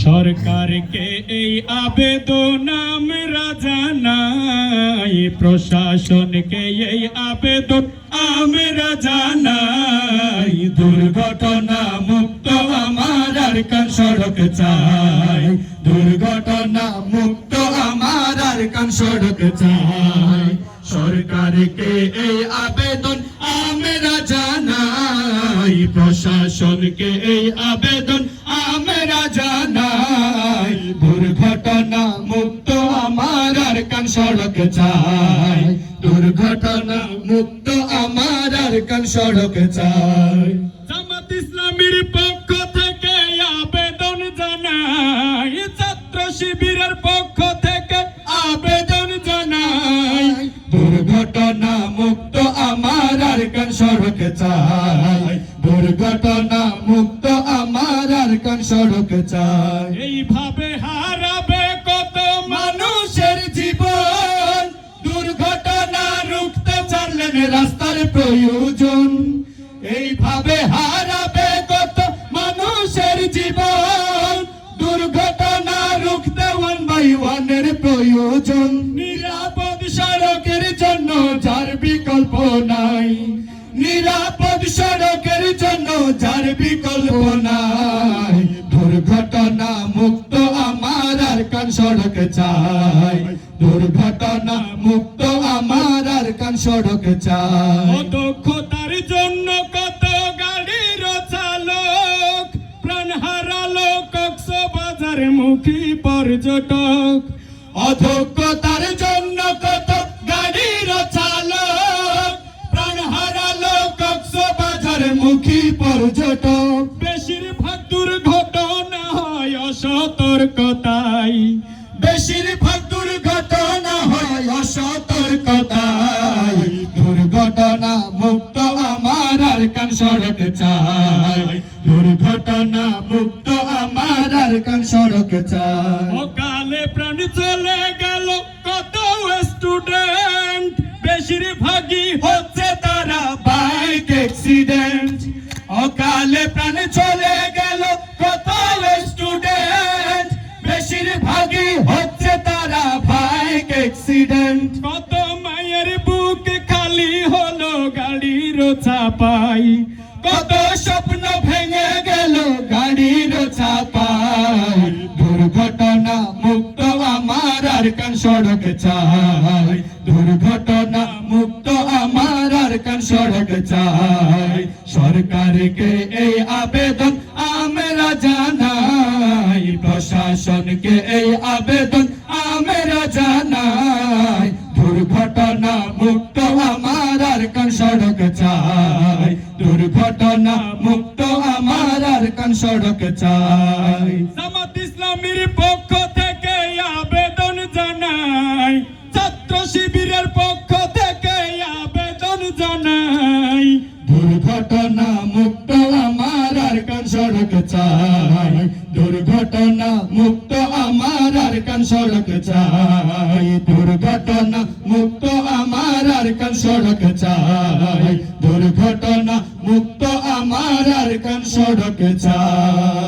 সরকারকে এই আবেদন আমরা জানাই, প্রশাসনকে এই আবেদন আমরা জানাই। দুর্ঘটনা মুক্ত আমার আরকান সড়ক চাই, দুর্ঘটনা মুক্ত আমার আরকান সড়ক চাই। সরকারকে এই আবেদন আমরা জানাই, প্রশাসনকে এই আবেদন আমরা জানাই। দুর্ঘটনা মুক্ত আমার আরকান সড়ক চাই, দুর্ঘটনা মুক্ত আমার আরকান সড়ক চাই। জামাত ইসলামীর পক্ষ থেকে আবেদন জানাই, ছাত্র শিবিরের পক্ষ থেকে আবেদন জানাই। দুর্ঘটনা মুক্ত আমার আরকান সড়ক চাই, দুর্ঘটনা মুক্ত আমার আরকান সড়ক চাই। এইভাবে হারাবে কত মানুষের জীবন, দুর্ঘটনা রুখতে চাইলেন রাস্তার প্রয়োজন। এইভাবে হারাবে কত মানুষের জীবন, দুর্ঘটনা রুখতে 1 by 1 এর প্রয়োজন। নিরাপদ সড়কের জন্য যার বিকল্প নাই, নিরাপদ সড়কের জন্য যার বিকল্প নাই। দুর্ঘটনা মুক্ত আমার আরকান সড়ক চাই, দুর্ঘটনা মুক্ত আমার আরকান সড়ক চাই। অদক্ষতার জন্য কত গাড়ির চালক প্রাণ হারালো কক্সবাজার মুখী পর্যটক। অদক্ষতার জন্য কত গাড়ির চালক প্রাণ হারালো কক্সবাজার মুখী পর্যটক। বেশিরভাগ দুর্ঘটনা হয় অসতর্কতায়, বেশিরভাগ দুর্ঘটনা হয় অসতর্কতায়। দুর্ঘটনা মুক্ত আমার আরকান সড়ক চাই, দুর্ঘটনা মুক্ত আমার আরকান সড়ক চাই। অকালে প্রাণ চলে গেল কত স্টুডেন্ট, বেশিরভাগই হচ্ছে তারা বাইক অ্যাক্সিডেন্ট। অকালে প্রাণ চলে গেল কত স্টুডেন্ট, বেশিরভাগই হচ্ছে তারা বাইক অ্যাক্সিডেন্ট। কত মায়ের বুক খালি হলো গাড়ির চাপাই, কত স্বপ্ন ভেঙে গেল গাড়ির চাপাই। দুর্ঘটনা মুক্ত আমার আরকান সড়ক চাই, দুর্ঘটনা মুক্ত আমার আরকান সড়ক চাই। সরকারকে এই আবেদন আমরা জানাই, প্রশাসনকে এই আবেদন আমরা জানাই। দুর্ঘটনা মুক্ত আমার আরকান সড়ক চাই, দুর্ঘটনা মুক্ত আমার আরকান সড়ক চাই। জামাত ইসলামীর পক্ষ থেকে আবেদন জানাই, ছাত্র শিবিরের পক্ষ থেকে আবেদন জানাই। দুর্ঘটনা মুক্ত আমার আরকান সড়ক চাই, দুর্ঘটনা মুক্ত আমার আরকান সড়ক চাই। দুর্ঘটনা মুক্ত আমার আরকান সড়ক চাই, দুর্ঘটনা মুক্ত আমার আরকান সড়ক চাই।